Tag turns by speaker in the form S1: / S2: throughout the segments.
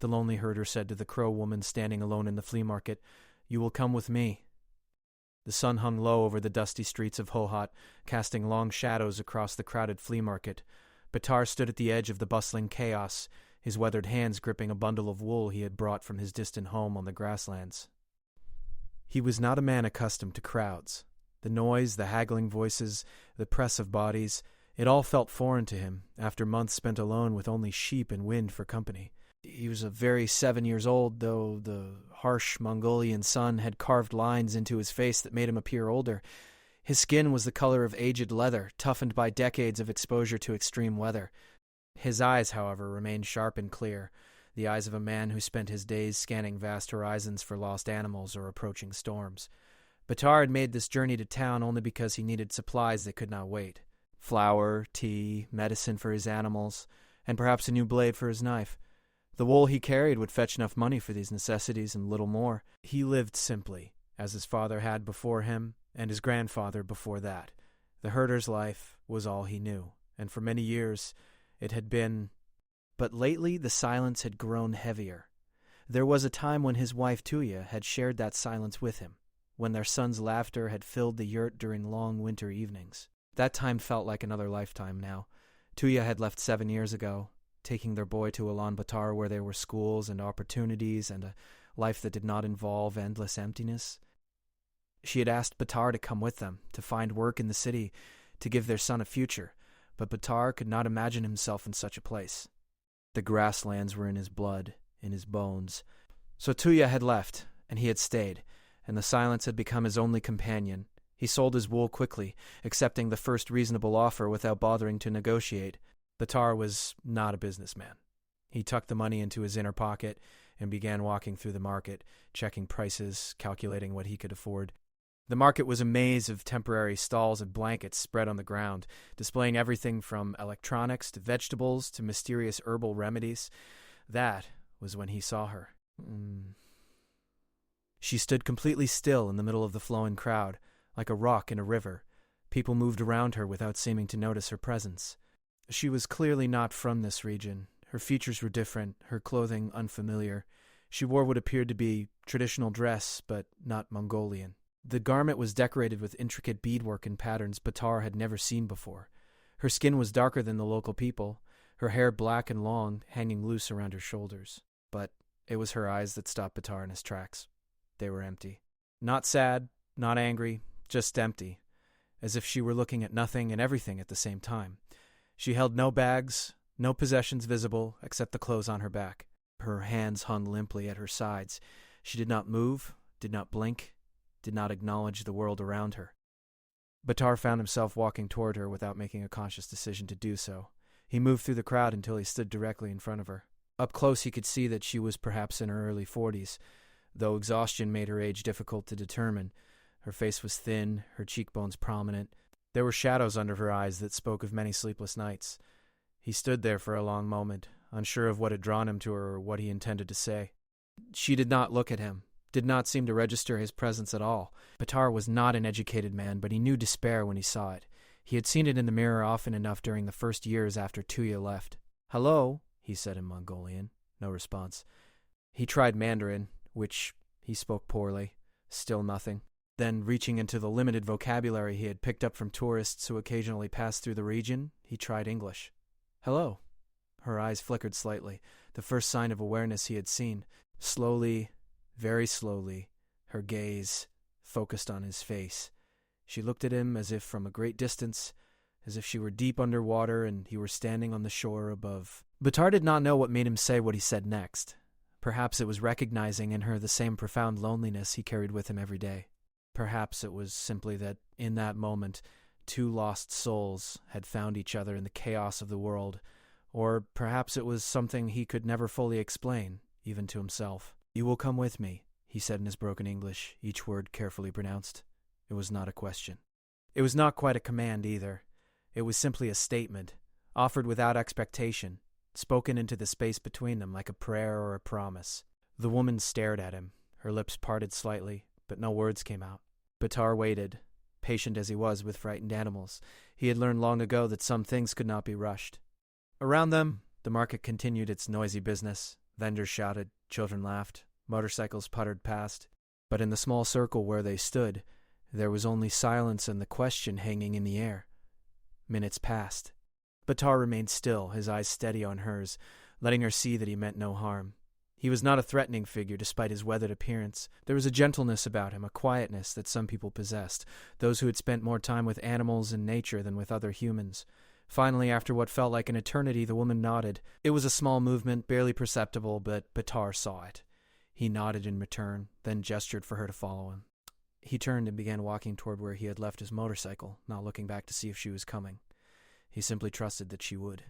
S1: the lonely herder said to the crow woman standing alone in the flea market. "You will come with me." The sun hung low over the dusty streets of Hohat, casting long shadows across the crowded flea market. Batar stood at the edge of the bustling chaos, his weathered hands gripping a bundle of wool he had brought from his distant home on the grasslands. He was not a man accustomed to crowds. The noise, the haggling voices, the press of bodies, it all felt foreign to him, after months spent alone with only sheep and wind for company. He was a very 7 years old, though the harsh Mongolian sun had carved lines into his face that made him appear older. His skin was the color of aged leather, toughened by decades of exposure to extreme weather. His eyes, however, remained sharp and clear, the eyes of a man who spent his days scanning vast horizons for lost animals or approaching storms. Batar had made this journey to town only because he needed supplies that could not wait. Flour, tea, medicine for his animals, and perhaps a new blade for his knife. The wool he carried would fetch enough money for these necessities and little more. He lived simply, as his father had before him, and his grandfather before that. The herder's life was all he knew, and for many years it had been. But lately the silence had grown heavier. There was a time when his wife Tuya had shared that silence with him, when their son's laughter had filled the yurt during long winter evenings. That time felt like another lifetime now. Tuya had left 7 years ago, taking their boy to Ulaanbaatar where there were schools and opportunities and a life that did not involve endless emptiness. She had asked Batar to come with them, to find work in the city, to give their son a future, but Batar could not imagine himself in such a place. The grasslands were in his blood, in his bones. So Tuya had left, and he had stayed, and the silence had become his only companion. He sold his wool quickly, accepting the first reasonable offer without bothering to negotiate. Batar was not a businessman. He tucked the money into his inner pocket and began walking through the market, checking prices, calculating what he could afford. The market was a maze of temporary stalls and blankets spread on the ground, displaying everything from electronics to vegetables to mysterious herbal remedies. That was when he saw her. She stood completely still in the middle of the flowing crowd, like a rock in a river. People moved around her without seeming to notice her presence. She was clearly not from this region. Her features were different, her clothing unfamiliar. She wore what appeared to be traditional dress, but not Mongolian. The garment was decorated with intricate beadwork and patterns Batar had never seen before. Her skin was darker than the local people, her hair black and long, hanging loose around her shoulders. But it was her eyes that stopped Batar in his tracks. They were empty. Not sad, not angry, just empty, as if she were looking at nothing and everything at the same time. She held no bags, no possessions visible except the clothes on her back. Her hands hung limply at her sides. She did not move, did not blink, did not acknowledge the world around her. Batar found himself walking toward her without making a conscious decision to do so. He moved through the crowd until he stood directly in front of her. Up close he could see that she was perhaps in her early 40s, though exhaustion made her age difficult to determine. Her face was thin, her cheekbones prominent. There were shadows under her eyes that spoke of many sleepless nights. He stood there for a long moment, unsure of what had drawn him to her or what he intended to say. She did not look at him, did not seem to register his presence at all. Batar was not an educated man, but he knew despair when he saw it. He had seen it in the mirror often enough during the first years after Tuya left. "Hello," he said in Mongolian. No response. He tried Mandarin, which he spoke poorly. Still nothing. Then, reaching into the limited vocabulary he had picked up from tourists who occasionally passed through the region, he tried English. "Hello." Her eyes flickered slightly, the first sign of awareness he had seen. Slowly, very slowly, her gaze focused on his face. She looked at him as if from a great distance, as if she were deep underwater and he were standing on the shore above. Batar did not know what made him say what he said next. Perhaps it was recognizing in her the same profound loneliness he carried with him every day. Perhaps it was simply that, in that moment, two lost souls had found each other in the chaos of the world, or perhaps it was something he could never fully explain, even to himself. "You will come with me," he said in his broken English, each word carefully pronounced. It was not a question. It was not quite a command either. It was simply a statement, offered without expectation, spoken into the space between them like a prayer or a promise. The woman stared at him, her lips parted slightly, but no words came out. Batar waited, patient as he was with frightened animals. He had learned long ago that some things could not be rushed. Around them, the market continued its noisy business. Vendors shouted, children laughed, motorcycles puttered past. But in the small circle where they stood, there was only silence and the question hanging in the air. Minutes passed. Batar remained still, his eyes steady on hers, letting her see that he meant no harm. He was not a threatening figure despite his weathered appearance. There was a gentleness about him, a quietness that some people possessed, those who had spent more time with animals and nature than with other humans. Finally, after what felt like an eternity, the woman nodded. It was a small movement, barely perceptible, but Batar saw it. He nodded in return, then gestured for her to follow him. He turned and began walking toward where he had left his motorcycle, not looking back to see if she was coming. He simply trusted that she would.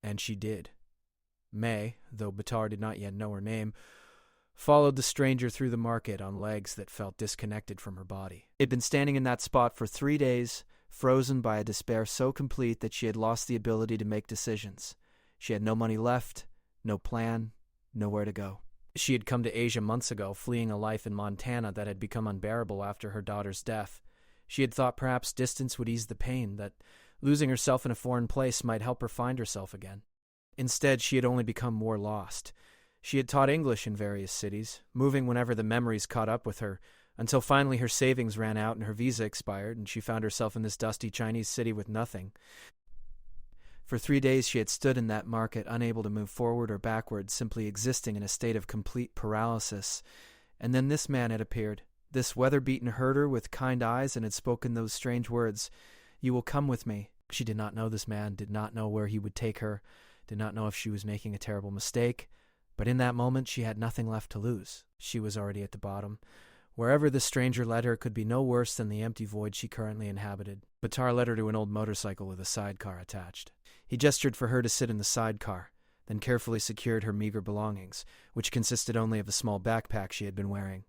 S1: And she did. May, though Batar did not yet know her name, followed the stranger through the market on legs that felt disconnected from her body. It had been standing in that spot for 3 days, frozen by a despair so complete that she had lost the ability to make decisions. She had no money left, no plan, nowhere to go. She had come to Asia months ago, fleeing a life in Montana that had become unbearable after her daughter's death. She had thought perhaps distance would ease the pain, that losing herself in a foreign place might help her find herself again. Instead, she had only become more lost. She had taught English in various cities, moving whenever the memories caught up with her, until finally her savings ran out and her visa expired, and she found herself in this dusty Chinese city with nothing. For 3 days she had stood in that market, unable to move forward or backward, simply existing in a state of complete paralysis. And then this man had appeared, this weather-beaten herder with kind eyes, and had spoken those strange words, "You will come with me." She did not know this man, did not know where he would take her, did not know if she was making a terrible mistake, but in that moment she had nothing left to lose. She was already at the bottom. Wherever the stranger led her could be no worse than the empty void she currently inhabited. Batar led her to an old motorcycle with a sidecar attached. He gestured for her to sit in the sidecar, then carefully secured her meager belongings, which consisted only of the small backpack she had been wearing.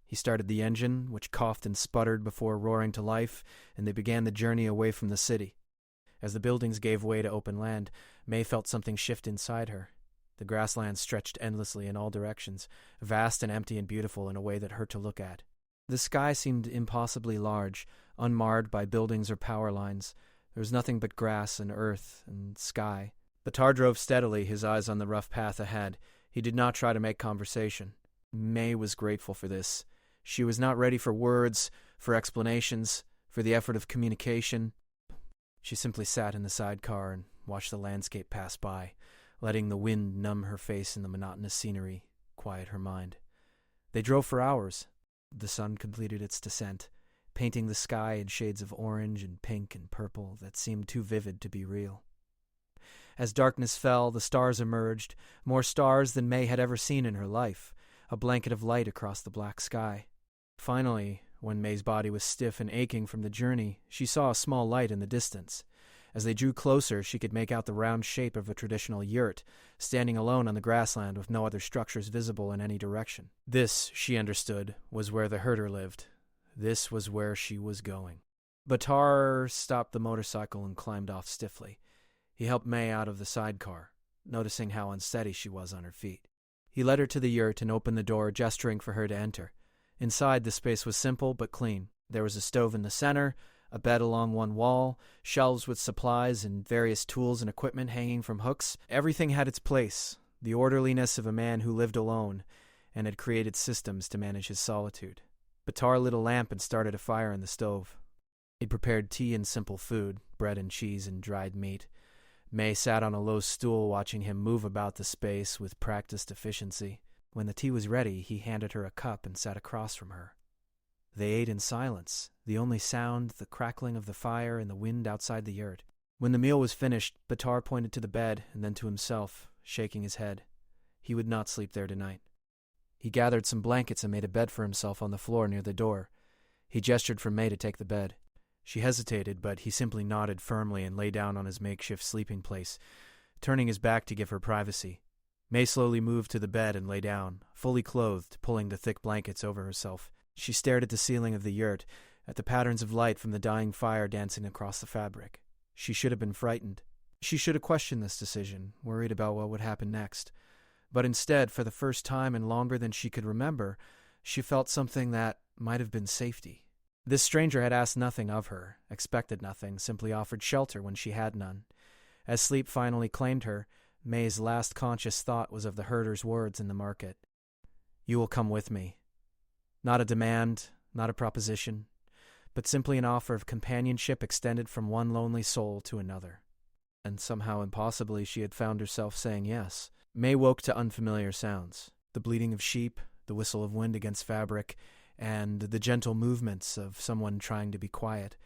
S1: He started the engine, which coughed and sputtered before roaring to life, and they began the journey away from the city. As the buildings gave way to open land, May felt something shift inside her. The grassland stretched endlessly in all directions, vast and empty and beautiful in a way that hurt to look at. The sky seemed impossibly large, unmarred by buildings or power lines. There was nothing but grass and earth and sky. Batar drove steadily, his eyes on the rough path ahead. He did not try to make conversation. May was grateful for this. She was not ready for words, for explanations, for the effort of communication. She simply sat in the sidecar and watched the landscape pass by, letting the wind numb her face and the monotonous scenery quiet her mind. They drove for hours. The sun completed its descent, painting the sky in shades of orange and pink and purple that seemed too vivid to be real. As darkness fell, the stars emerged, more stars than May had ever seen in her life, a blanket of light across the black sky. Finally, when May's body was stiff and aching from the journey, she saw a small light in the distance. As they drew closer, she could make out the round shape of a traditional yurt, standing alone on the grassland with no other structures visible in any direction. This, she understood, was where the herder lived. This was where she was going. Batar stopped the motorcycle and climbed off stiffly. He helped May out of the sidecar, noticing how unsteady she was on her feet. He led her to the yurt and opened the door, gesturing for her to enter. Inside, the space was simple but clean. There was a stove in the center, a bed along one wall, shelves with supplies and various tools and equipment hanging from hooks. Everything had its place, the orderliness of a man who lived alone and had created systems to manage his solitude. Batar lit a lamp and started a fire in the stove. He prepared tea and simple food, bread and cheese and dried meat. May sat on a low stool watching him move about the space with practiced efficiency. When the tea was ready, he handed her a cup and sat across from her. They ate in silence, the only sound the crackling of the fire and the wind outside the yurt. When the meal was finished, Batar pointed to the bed and then to himself, shaking his head. He would not sleep there tonight. He gathered some blankets and made a bed for himself on the floor near the door. He gestured for May to take the bed. She hesitated, but he simply nodded firmly and lay down on his makeshift sleeping place, turning his back to give her privacy. May slowly moved to the bed and lay down, fully clothed, pulling the thick blankets over herself. She stared at the ceiling of the yurt, at the patterns of light from the dying fire dancing across the fabric. She should have been frightened. She should have questioned this decision, worried about what would happen next. But instead, for the first time and longer than she could remember, she felt something that might have been safety. This stranger had asked nothing of her, expected nothing, simply offered shelter when she had none. As sleep finally claimed her, May's last conscious thought was of the herder's words in the market. "You will come with me." Not a demand, not a proposition, but simply an offer of companionship extended from one lonely soul to another. And somehow impossibly she had found herself saying yes. May woke to unfamiliar sounds. The bleating of sheep, the whistle of wind against fabric, and the gentle movements of someone trying to be quiet.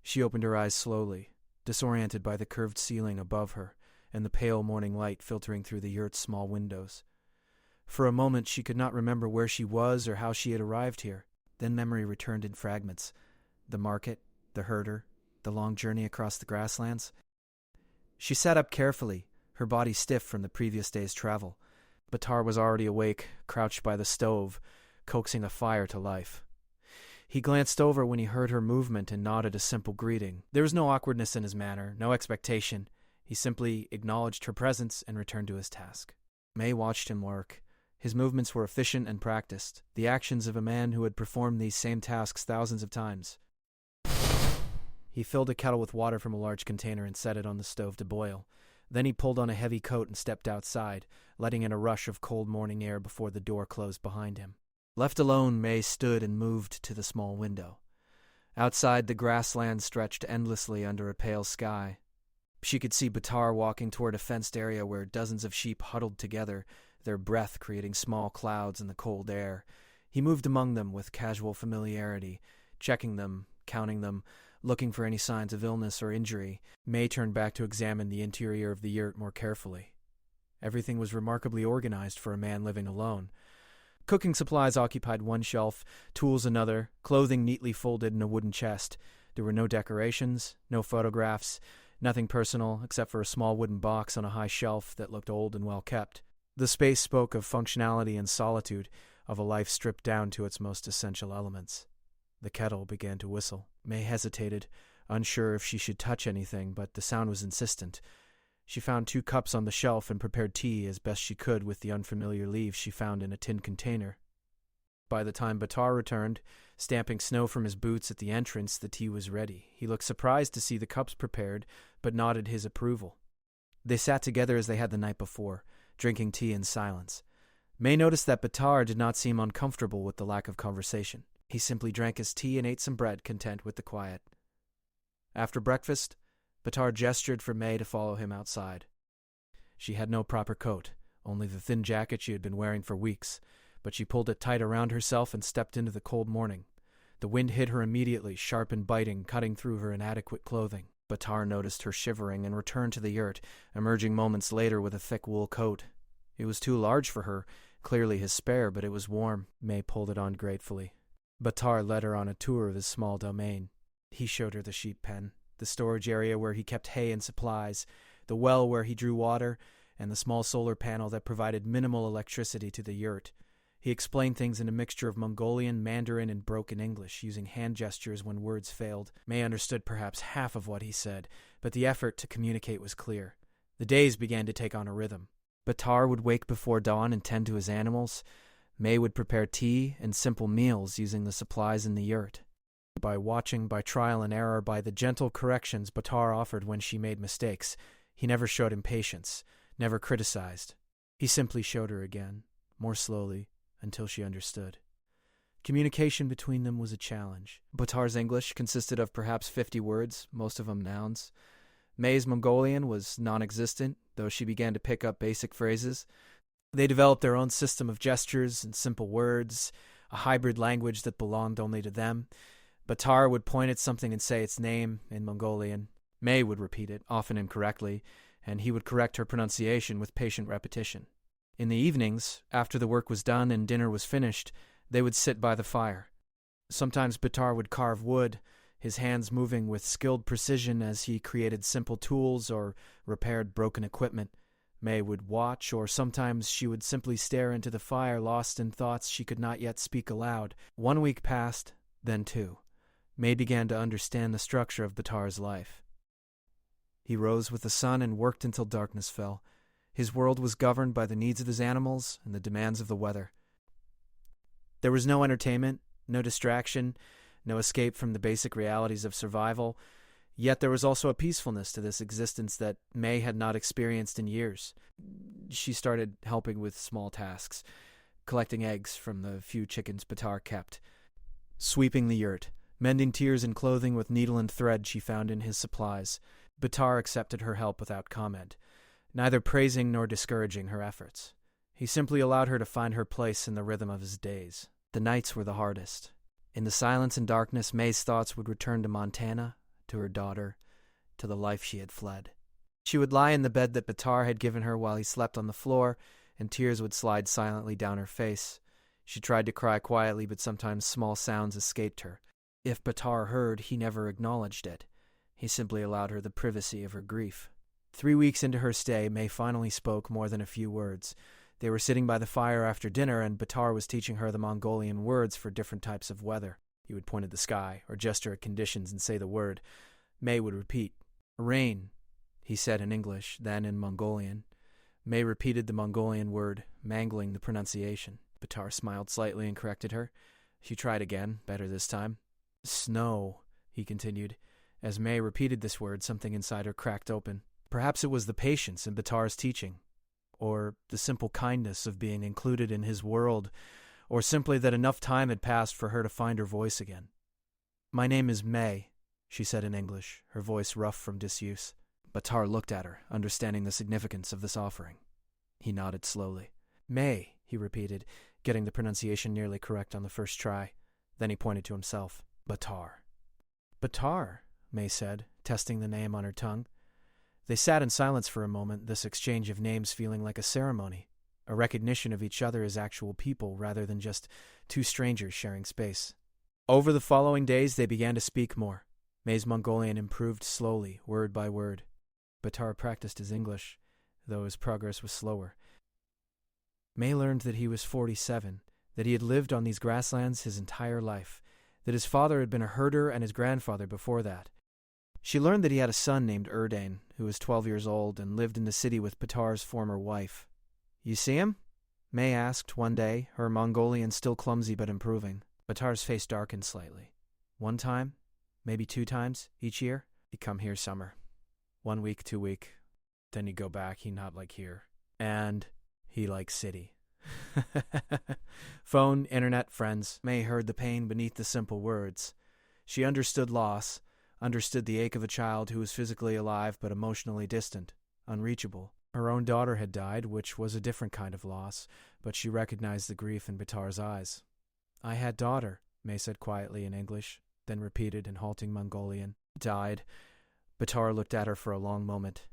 S1: She opened her eyes slowly, disoriented by the curved ceiling above her and the pale morning light filtering through the yurt's small windows. For a moment she could not remember where she was or how she had arrived here. Then memory returned in fragments. The market, the herder, the long journey across the grasslands. She sat up carefully, her body stiff from the previous day's travel. Batar was already awake, crouched by the stove, coaxing a fire to life. He glanced over when he heard her movement and nodded a simple greeting. There was no awkwardness in his manner, no expectation. He simply acknowledged her presence and returned to his task. May watched him work. His movements were efficient and practiced, the actions of a man who had performed these same tasks thousands of times. He filled a kettle with water from a large container and set it on the stove to boil. Then he pulled on a heavy coat and stepped outside, letting in a rush of cold morning air before the door closed behind him. Left alone, May stood and moved to the small window. Outside, the grassland stretched endlessly under a pale sky. She could see Batar walking toward a fenced area where dozens of sheep huddled together, their breath creating small clouds in the cold air. He moved among them with casual familiarity, checking them, counting them, looking for any signs of illness or injury. May turned back to examine the interior of the yurt more carefully. Everything was remarkably organized for a man living alone. Cooking supplies occupied one shelf, tools another, clothing neatly folded in a wooden chest. There were no decorations, no photographs, nothing personal except for a small wooden box on a high shelf that looked old and well kept. The space spoke of functionality and solitude, of a life stripped down to its most essential elements. The kettle began to whistle. May hesitated, unsure if she should touch anything, but the sound was insistent. She found 2 cups on the shelf and prepared tea as best she could with the unfamiliar leaves she found in a tin container. By the time Batar returned, stamping snow from his boots at the entrance, the tea was ready. He looked surprised to see the cups prepared, but nodded his approval. They sat together as they had the night before, drinking tea in silence. May noticed that Batar did not seem uncomfortable with the lack of conversation. He simply drank his tea and ate some bread, content with the quiet. After breakfast, Batar gestured for May to follow him outside. She had no proper coat, only the thin jacket she had been wearing for weeks, but she pulled it tight around herself and stepped into the cold morning. The wind hit her immediately, sharp and biting, cutting through her inadequate clothing. Batar noticed her shivering and returned to the yurt, emerging moments later with a thick wool coat. It was too large for her, clearly his spare, but it was warm. May pulled it on gratefully. Batar led her on a tour of his small domain. He showed her the sheep pen, the storage area where he kept hay and supplies, the well where he drew water, and the small solar panel that provided minimal electricity to the yurt. He explained things in a mixture of Mongolian, Mandarin, and broken English, using hand gestures when words failed. May understood perhaps half of what he said, but the effort to communicate was clear. The days began to take on a rhythm. Batar would wake before dawn and tend to his animals. May would prepare tea and simple meals using the supplies in the yurt. By watching, by trial and error, by the gentle corrections Batar offered when she made mistakes, he never showed impatience, never criticized. He simply showed her again, more slowly, until she understood. Communication between them was a challenge. Batar's English consisted of perhaps 50 words, most of them nouns. May's Mongolian was non-existent, though she began to pick up basic phrases. They developed their own system of gestures and simple words, a hybrid language that belonged only to them. Batar would point at something and say its name in Mongolian. May would repeat it, often incorrectly, and he would correct her pronunciation with patient repetition. In the evenings, after the work was done and dinner was finished, they would sit by the fire. Sometimes Batar would carve wood, his hands moving with skilled precision as he created simple tools or repaired broken equipment. May would watch, or sometimes she would simply stare into the fire, lost in thoughts she could not yet speak aloud. 1 week passed, then 2. May began to understand the structure of Batar's life. He rose with the sun and worked until darkness fell. His world was governed by the needs of his animals and the demands of the weather. There was no entertainment, no distraction, no escape from the basic realities of survival. Yet there was also a peacefulness to this existence that May had not experienced in years. She started helping with small tasks, collecting eggs from the few chickens Batar kept, sweeping the yurt, mending tears and clothing with needle and thread she found in his supplies. Batar accepted her help without comment, neither praising nor discouraging her efforts. He simply allowed her to find her place in the rhythm of his days. The nights were the hardest. In the silence and darkness, May's thoughts would return to Montana, to her daughter, to the life she had fled. She would lie in the bed that Batar had given her while he slept on the floor, and tears would slide silently down her face. She tried to cry quietly, but sometimes small sounds escaped her. If Batar heard, he never acknowledged it. He simply allowed her the privacy of her grief. 3 weeks into her stay, May finally spoke more than a few words. They were sitting by the fire after dinner, and Batar was teaching her the Mongolian words for different types of weather. He would point at the sky, or gesture at conditions and say the word. May would repeat. "Rain," he said in English, then in Mongolian. May repeated the Mongolian word, mangling the pronunciation. Batar smiled slightly and corrected her. She tried again, better this time. "Snow," he continued. As May repeated this word, something inside her cracked open. Perhaps it was the patience in Batar's teaching, or the simple kindness of being included in his world, or simply that enough time had passed for her to find her voice again. "My name is May," she said in English, her voice rough from disuse. Batar looked at her, understanding the significance of this offering. He nodded slowly. "May," he repeated, getting the pronunciation nearly correct on the first try. Then he pointed to himself. "Batar." "Batar," May said, testing the name on her tongue. They sat in silence for a moment, this exchange of names feeling like a ceremony, a recognition of each other as actual people rather than just two strangers sharing space. Over the following days, they began to speak more. May's Mongolian improved slowly, word by word. Batar practiced his English, though his progress was slower. May learned that he was 47, that he had lived on these grasslands his entire life, that his father had been a herder and his grandfather before that. She learned that he had a son named Erdane, who was 12 years old and lived in the city with Batar's former wife. "You see him?" May asked one day, her Mongolian still clumsy but improving. Batar's face darkened slightly. "One time, maybe 2 times, each year. He'd come here summer. 1 week, 2 week. Then he'd go back. He not like here. And he like city." Phone, internet, friends. May heard the pain beneath the simple words. She understood loss, understood the ache of a child who was physically alive but emotionally distant, unreachable. Her own daughter had died, which was a different kind of loss, but she recognized the grief in Batar's eyes. "I had daughter," May said quietly in English, then repeated in halting Mongolian. "Died." Batar looked at her for a long moment.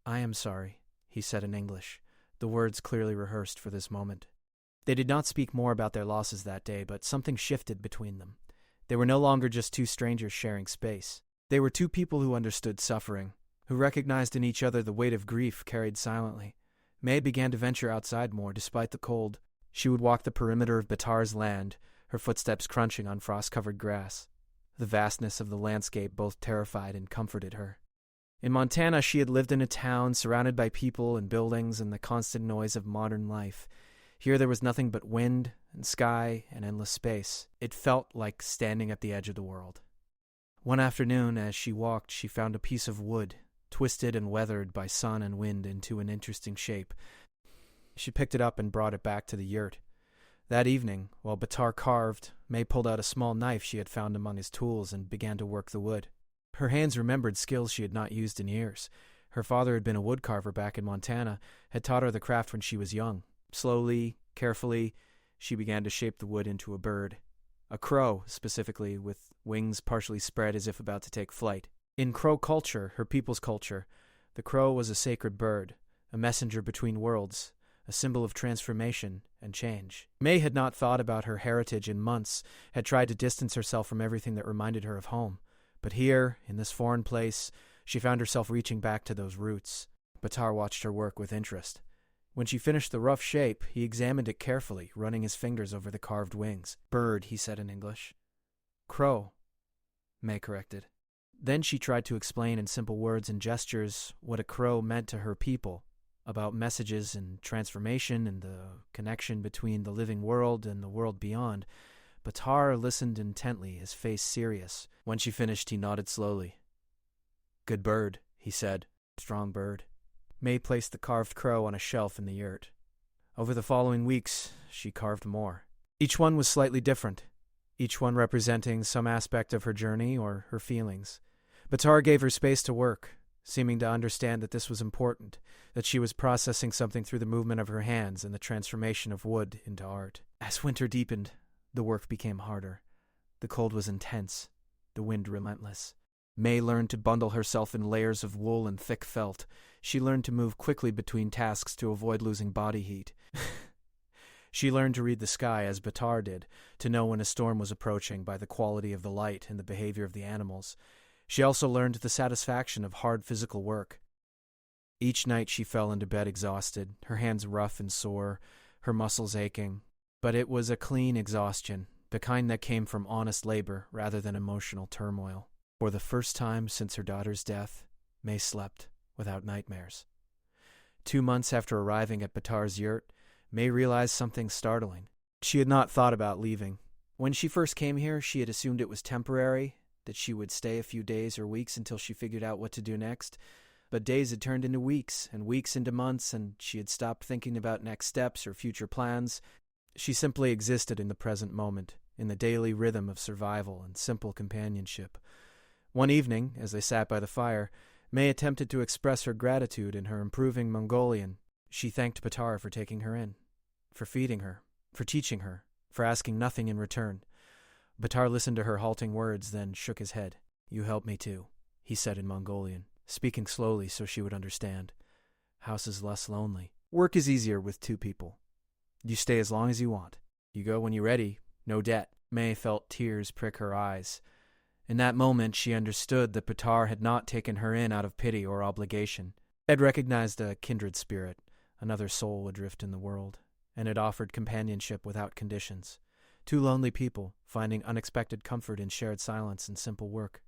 S1: "I am sorry," he said in English, the words clearly rehearsed for this moment. They did not speak more about their losses that day, but something shifted between them. They were no longer just two strangers sharing space. They were two people who understood suffering, who recognized in each other the weight of grief carried silently. May began to venture outside more, despite the cold. She would walk the perimeter of Batar's land, her footsteps crunching on frost-covered grass. The vastness of the landscape both terrified and comforted her. In Montana, she had lived in a town surrounded by people and buildings and the constant noise of modern life. Here there was nothing but wind and sky and endless space. It felt like standing at the edge of the world. One afternoon, as she walked, she found a piece of wood, twisted and weathered by sun and wind into an interesting shape. She picked it up and brought it back to the yurt. That evening, while Batar carved, May pulled out a small knife she had found among his tools and began to work the wood. Her hands remembered skills she had not used in years. Her father had been a woodcarver back in Montana, had taught her the craft when she was young. Slowly, carefully, she began to shape the wood into a bird. A crow, specifically, with wings partially spread as if about to take flight. In Crow culture, her people's culture, the crow was a sacred bird, a messenger between worlds, a symbol of transformation and change. May had not thought about her heritage in months, had tried to distance herself from everything that reminded her of home. But here, in this foreign place, she found herself reaching back to those roots. Batar watched her work with interest. When she finished the rough shape, he examined it carefully, running his fingers over the carved wings. "Bird," he said in English. "Crow," May corrected. Then she tried to explain in simple words and gestures what a crow meant to her people, about messages and transformation and the connection between the living world and the world beyond. Batar listened intently, his face serious. When she finished, he nodded slowly. Good bird, he said. Strong bird. May placed the carved crow on a shelf in the yurt. Over the following weeks, she carved more. Each one was slightly different, each one representing some aspect of her journey or her feelings. Batar gave her space to work, seeming to understand that this was important, that she was processing something through the movement of her hands and the transformation of wood into art. As winter deepened, the work became harder. The cold was intense, the wind relentless. May learned to bundle herself in layers of wool and thick felt. She learned to move quickly between tasks to avoid losing body heat. She learned to read the sky as Batar did, to know when a storm was approaching by the quality of the light and the behavior of the animals. She also learned the satisfaction of hard physical work. Each night she fell into bed exhausted, her hands rough and sore, her muscles aching. But it was a clean exhaustion, the kind that came from honest labor rather than emotional turmoil. For the first time since her daughter's death, May slept without nightmares. 2 months after arriving at Batar's yurt, May realized something startling. She had not thought about leaving. When she first came here, she had assumed it was temporary, that she would stay a few days or weeks until she figured out what to do next. But days had turned into weeks, and weeks into months, and she had stopped thinking about next steps or future plans. She simply existed in the present moment, in the daily rhythm of survival and simple companionship. One evening, as they sat by the fire, May attempted to express her gratitude in her improving Mongolian. She thanked Batar for taking her in, for feeding her, for teaching her, for asking nothing in return. Batar listened to her halting words, then shook his head. "You help me too," he said in Mongolian, speaking slowly so she would understand. "House is less lonely. Work is easier with 2 people. You stay as long as you want. You go when you're ready. No debt." May felt tears prick her eyes. In that moment, she understood that Batar had not taken her in out of pity or obligation. Had recognized a kindred spirit, another soul adrift in the world, and had offered companionship without conditions. 2 lonely people, finding unexpected comfort in shared silence and simple work.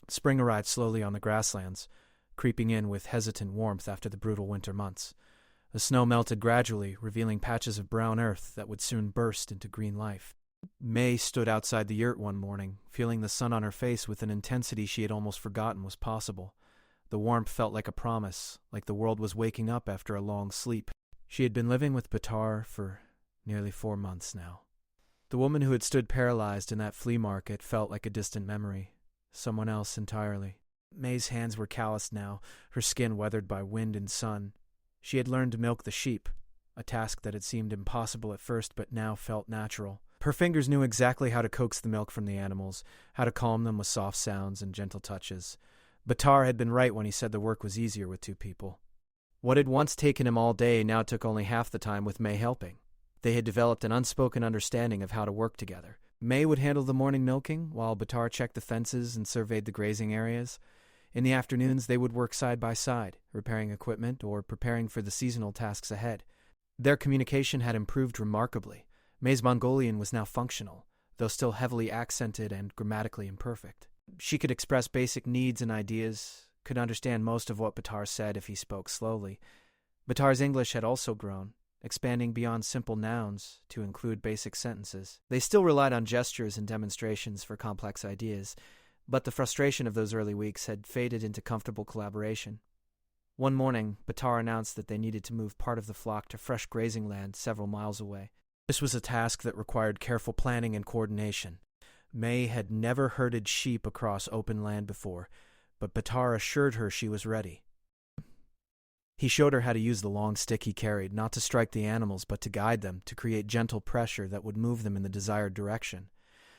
S1: Spring arrived slowly on the grasslands, creeping in with hesitant warmth after the brutal winter months. The snow melted gradually, revealing patches of brown earth that would soon burst into green life. May stood outside the yurt one morning, feeling the sun on her face with an intensity she had almost forgotten was possible. The warmth felt like a promise, like the world was waking up after a long sleep. She had been living with Batar for nearly 4 months now. The woman who had stood paralyzed in that flea market felt like a distant memory, someone else entirely. May's hands were calloused now, her skin weathered by wind and sun. She had learned to milk the sheep, a task that had seemed impossible at first but now felt natural. Her fingers knew exactly how to coax the milk from the animals, how to calm them with soft sounds and gentle touches. Batar had been right when he said the work was easier with 2 people. What had once taken him all day now took only half the time with May helping. They had developed an unspoken understanding of how to work together. May would handle the morning milking, while Batar checked the fences and surveyed the grazing areas. In the afternoons, they would work side by side, repairing equipment or preparing for the seasonal tasks ahead. Their communication had improved remarkably. May's Mongolian was now functional, though still heavily accented and grammatically imperfect. She could express basic needs and ideas, could understand most of what Batar said if he spoke slowly. Batar's English had also grown, expanding beyond simple nouns to include basic sentences. They still relied on gestures and demonstrations for complex ideas, but the frustration of those early weeks had faded into comfortable collaboration. One morning, Batar announced that they needed to move part of the flock to fresh grazing land several miles away. This was a task that required careful planning and coordination. May had never herded sheep across open land before, but Batar assured her she was ready. He showed her how to use the long stick he carried, not to strike the animals, but to guide them, to create gentle pressure that would move them in the desired direction.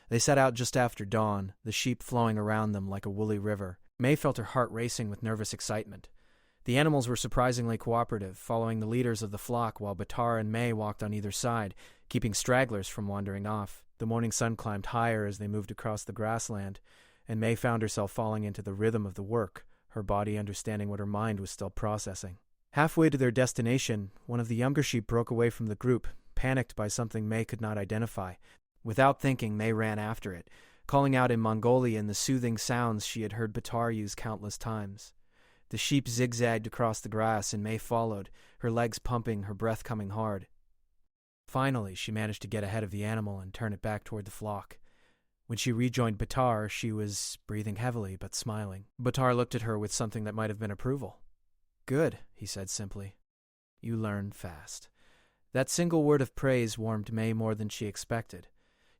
S1: They set out just after dawn, the sheep flowing around them like a woolly river. May felt her heart racing with nervous excitement. The animals were surprisingly cooperative, following the leaders of the flock while Batar and May walked on either side, keeping stragglers from wandering off. The morning sun climbed higher as they moved across the grassland, and May found herself falling into the rhythm of the work, her body understanding what her mind was still processing. Halfway to their destination, one of the younger sheep broke away from the group, panicked by something May could not identify. Without thinking, May ran after it, calling out in Mongolian the soothing sounds she had heard Batar use countless times. The sheep zigzagged across the grass, and May followed, her legs pumping, her breath coming hard. Finally, she managed to get ahead of the animal and turn it back toward the flock. When she rejoined Batar, she was breathing heavily but smiling. Batar looked at her with something that might have been approval. "Good," he said simply. "You learn fast." That single word of praise warmed May more than she expected.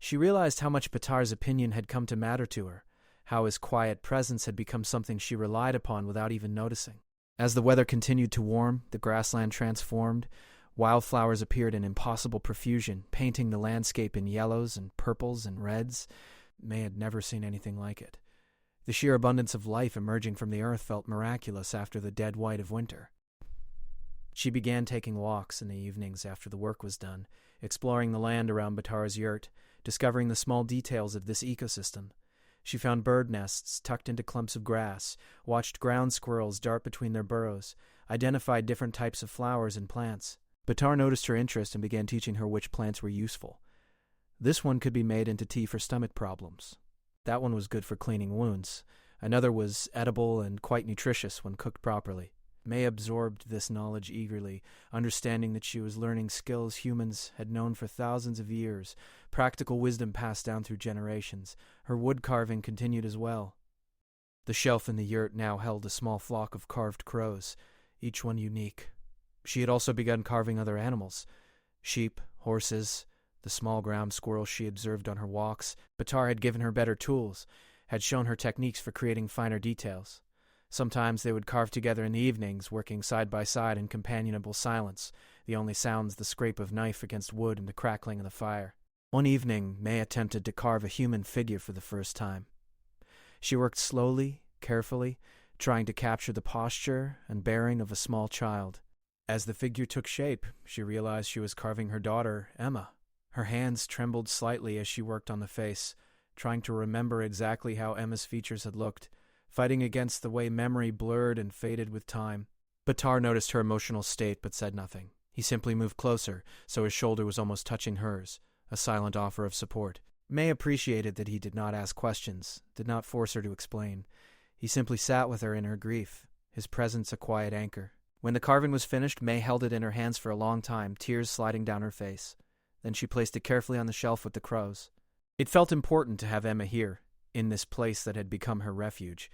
S1: She realized how much Batar's opinion had come to matter to her, how his quiet presence had become something she relied upon without even noticing. As the weather continued to warm, the grassland transformed. Wildflowers appeared in impossible profusion, painting the landscape in yellows and purples and reds. May had never seen anything like it. The sheer abundance of life emerging from the earth felt miraculous after the dead white of winter. She began taking walks in the evenings after the work was done, exploring the land around Batar's yurt, discovering the small details of this ecosystem. She found bird nests tucked into clumps of grass, watched ground squirrels dart between their burrows, identified different types of flowers and plants. Batar noticed her interest and began teaching her which plants were useful. This one could be made into tea for stomach problems. That one was good for cleaning wounds. Another was edible and quite nutritious when cooked properly. May absorbed this knowledge eagerly, understanding that she was learning skills humans had known for thousands of years, practical wisdom passed down through generations. Her wood carving continued as well. The shelf in the yurt now held a small flock of carved crows, each one unique. She had also begun carving other animals: sheep, horses, the small ground squirrels she observed on her walks. Batar had given her better tools, had shown her techniques for creating finer details. Sometimes they would carve together in the evenings, working side by side in companionable silence, the only sounds the scrape of knife against wood and the crackling of the fire. One evening, May attempted to carve a human figure for the first time. She worked slowly, carefully, trying to capture the posture and bearing of a small child. As the figure took shape, she realized she was carving her daughter, Emma. Her hands trembled slightly as she worked on the face, trying to remember exactly how Emma's features had looked, fighting against the way memory blurred and faded with time. Batar noticed her emotional state but said nothing. He simply moved closer, so his shoulder was almost touching hers, a silent offer of support. May appreciated that he did not ask questions, did not force her to explain. He simply sat with her in her grief, his presence a quiet anchor. When the carving was finished, May held it in her hands for a long time, tears sliding down her face. Then she placed it carefully on the shelf with the crows. It felt important to have Emma here, in this place that had become her refuge.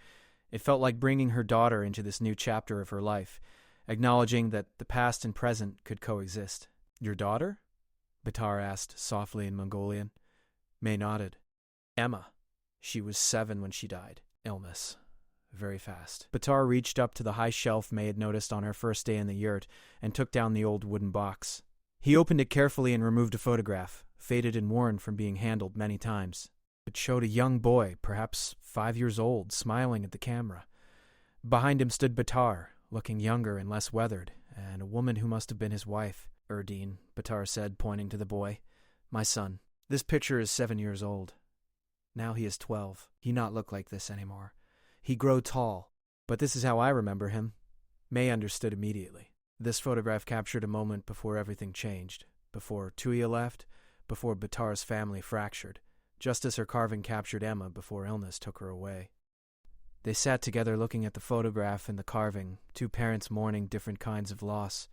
S1: It felt like bringing her daughter into this new chapter of her life, acknowledging that the past and present could coexist. "Your daughter?" Batar asked softly in Mongolian. May nodded. "Emma. She was 7 when she died. Illness. Very fast." Batar reached up to the high shelf May had noticed on her first day in the yurt and took down the old wooden box. He opened it carefully and removed a photograph, faded and worn from being handled many times. It showed a young boy, perhaps 5 years old, smiling at the camera. Behind him stood Batar, looking younger and less weathered, and a woman who must have been his wife. "Erdine," Batar said, pointing to the boy. "My son. This picture is 7 years old. Now he is 12. He not look like this anymore. He grow tall. But this is how I remember him." May understood immediately. This photograph captured a moment before everything changed, before Tuya left, before Batar's family fractured, just as her carving captured Emma before illness took her away. They sat together looking at the photograph and the carving, two parents mourning different kinds of loss.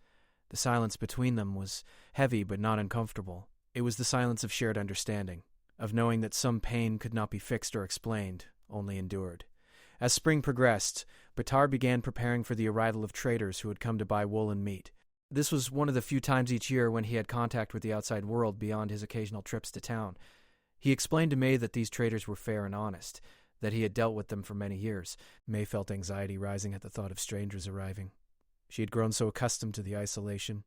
S1: The silence between them was heavy but not uncomfortable. It was the silence of shared understanding, of knowing that some pain could not be fixed or explained, only endured. As spring progressed, Batar began preparing for the arrival of traders who had come to buy wool and meat. This was one of the few times each year when he had contact with the outside world beyond his occasional trips to town. He explained to May that these traders were fair and honest, that he had dealt with them for many years. May felt anxiety rising at the thought of strangers arriving. She had grown so accustomed to the isolation,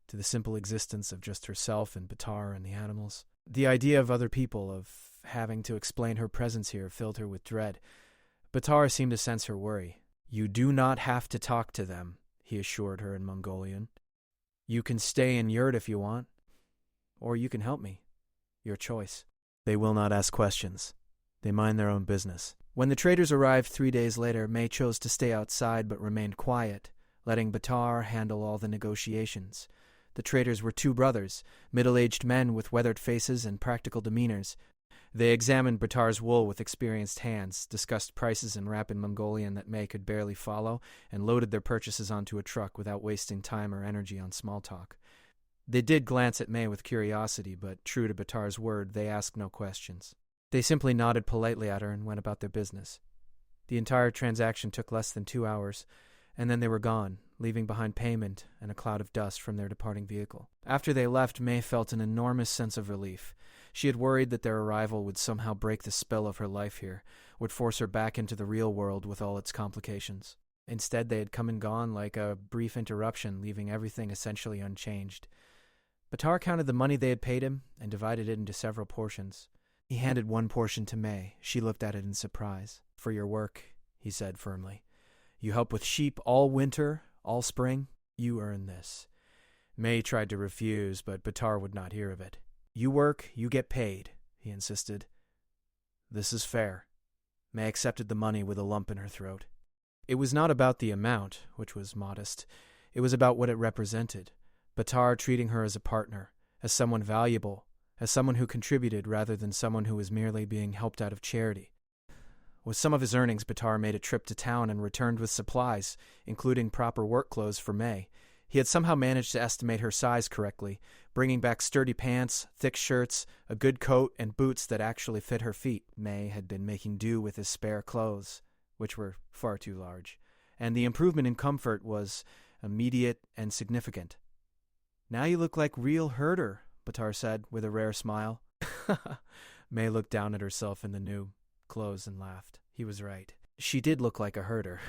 S1: to the simple existence of just herself and Batar and the animals. The idea of other people, of having to explain her presence here, filled her with dread. Batar seemed to sense her worry. "You do not have to talk to them," he assured her in Mongolian. "You can stay in yurt if you want, or you can help me. Your choice. They will not ask questions. They mind their own business." When the traders arrived 3 days later, May chose to stay outside but remained quiet, letting Batar handle all the negotiations. The traders were 2 brothers, middle-aged men with weathered faces and practical demeanors. They examined Batar's wool with experienced hands, discussed prices in rapid Mongolian that May could barely follow, and loaded their purchases onto a truck without wasting time or energy on small talk. They did glance at May with curiosity, but true to Batar's word, they asked no questions. They simply nodded politely at her and went about their business. The entire transaction took less than 2 hours, and then they were gone, leaving behind payment and a cloud of dust from their departing vehicle. After they left, May felt an enormous sense of relief. She had worried that their arrival would somehow break the spell of her life here, would force her back into the real world with all its complications. Instead, they had come and gone like a brief interruption, leaving everything essentially unchanged. Batar counted the money they had paid him and divided it into several portions. He handed one portion to May. She looked at it in surprise. "For your work," he said firmly. "You help with sheep all winter, all spring. You earn this." May tried to refuse, but Batar would not hear of it. "You work, you get paid," he insisted. "This is fair." May accepted the money with a lump in her throat. It was not about the amount, which was modest. It was about what it represented. Batar treating her as a partner, as someone valuable, as someone who contributed rather than someone who was merely being helped out of charity. With some of his earnings, Batar made a trip to town and returned with supplies, including proper work clothes for May. He had somehow managed to estimate her size correctly, bringing back sturdy pants, thick shirts, a good coat, and boots that actually fit her feet. May had been making do with his spare clothes, which were far too large, and the improvement in comfort was immediate and significant. "Now you look like real herder," Batar said, with a rare smile. May looked down at herself in the new clothes and laughed. He was right. She did look like a herder.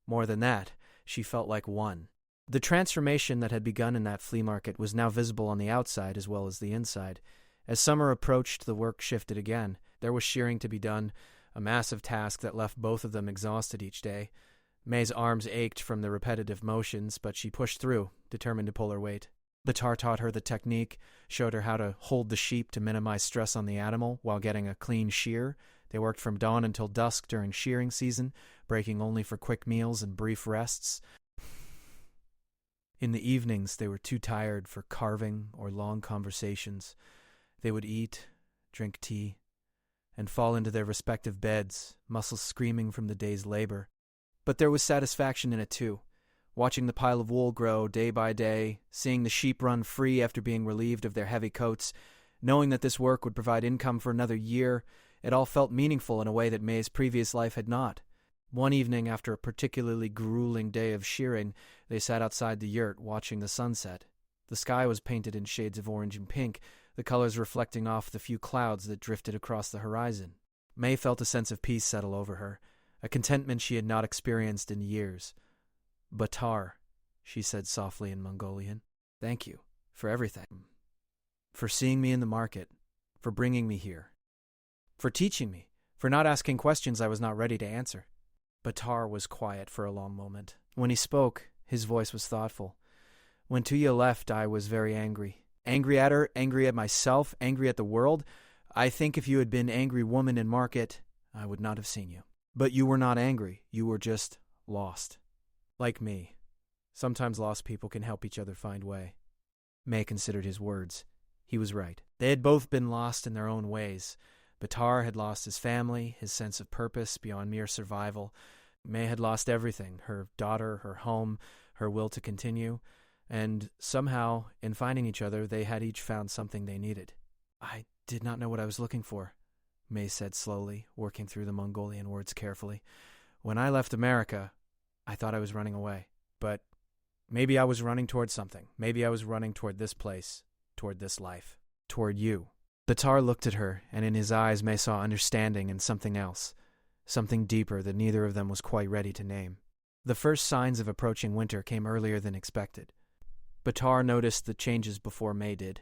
S1: More than that, she felt like one. The transformation that had begun in that flea market was now visible on the outside as well as the inside. As summer approached, the work shifted again. There was shearing to be done, a massive task that left both of them exhausted each day. May's arms ached from the repetitive motions, but she pushed through, determined to pull her weight. Batar taught her the technique, showed her how to hold the sheep to minimize stress on the animal while getting a clean shear. They worked from dawn until dusk during shearing season, breaking only for quick meals and brief rests. In the evenings, they were too tired for carving or long conversations. They would eat, drink tea, and fall into their respective beds, muscles screaming from the day's labor. But there was satisfaction in it too. Watching the pile of wool grow day by day, seeing the sheep run free after being relieved of their heavy coats, knowing that this work would provide income for another year, it all felt meaningful in a way that May's previous life had not. One evening, after a particularly grueling day of shearing, they sat outside the yurt watching the sunset. The sky was painted in shades of orange and pink, the colors reflecting off the few clouds that drifted across the horizon. May felt a sense of peace settle over her, a contentment she had not experienced in years. "Batar," she said softly in Mongolian. "Thank you for everything. For seeing me in the market, for bringing me here, for teaching me, for not asking questions I was not ready to answer." Batar was quiet for a long moment. When he spoke, his voice was thoughtful. "When Tuya left, I was very angry. Angry at her, angry at myself, angry at the world. I think if you had been angry woman in market, I would not have seen you. But you were not angry. You were just lost. Like me. Sometimes lost people can help each other find way." May considered his words. He was right. They had both been lost in their own ways. Batar had lost his family, his sense of purpose beyond mere survival. May had lost everything, her daughter, her home, her will to continue. And somehow, in finding each other, they had each found something they needed. "I did not know what I was looking for," May said slowly, working through the Mongolian words carefully. "When I left America, I thought I was running away. But maybe I was running toward something. Maybe I was running toward this place, toward this life, toward you." Batar looked at her, and in his eyes May saw understanding and something else, something deeper that neither of them was quite ready to name. The first signs of approaching winter came earlier than expected. Batar noticed the changes before May did,